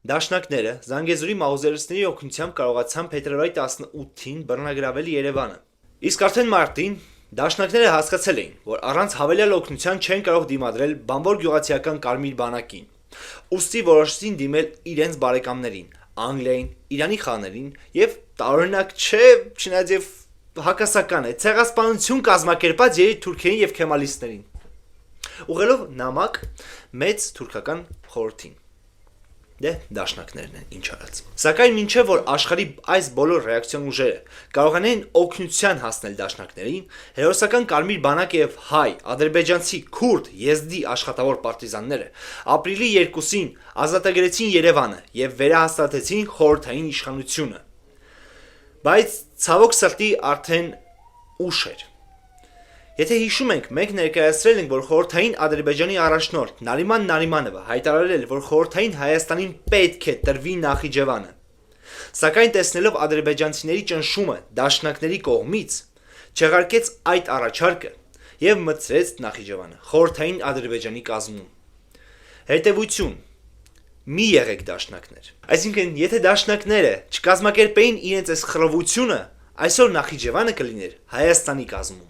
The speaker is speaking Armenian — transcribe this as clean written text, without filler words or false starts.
Դաշնակները Զանգեզուրի մաուզերացիների օգնությամբ կարողացան փետրվարի 18-ին բռնագրավել Երևանը։ Իսկ արդեն մարտին դաշնակները հասկացել էին, որ առանց հավելյալ օգնության չեն կարող դիմադրել բանվոր գյուղացիական Կարմիր բանակին, ուստի որոշեցին դիմել իրենց բարեկամներին՝ Անգլիային, Իրանի խաներին եւ տարօրինակ չէ, չնայած եւ հակասական է, ցեղասպանություն կազմակերպած Թուրքերին եւ քեմալիստներին, ուղղելով նամակ մեծ թուրքական խորհրդին։ Դաշնակներն են ինչ արած։ Սակայն մինչև որ աշխարհի այս բոլոր ռեակցիոն ուժերը կարողանային օգնության հասնել դաշնակներին, հերոսական Կարմիր բանակը եւ հայ, ադրբեջանցի, քուրդ, եզդի աշխատավոր պարտիզանները ապրիլի 2-ին ազատագրեցին Երևանը եւ վերահաստատեցին խորհրդային իշխանությունը։ Բայց ցավոք սրտի արդեն ուշ էր։ Եթե հիշում ենք, մենք ներկայացրել ենք, որ խորհրդային Ադրբեջանի առաջնորդ Նարիման Նարիմանովը հայտարարել, որ խորհրդային Հայաստանին պետք է տրվի Նախիջևանը։ Սակայն տեսնելով ադրբեջանցիների ճնշումը դաշնակների կողմից, չեղարկեց այդ առաջարկը եւ մտցրեց Նախիջևանը խորհրդային Ադրբեջանի կազմում։ Հետևություն. մի եղեք դաշնակներ։ Այսինքն, եթե դաշնակները չկազմակերպեին իրենց այս խռովությունը, այսօր Նախիջևանը կլիներ Հայաստանի կազմում։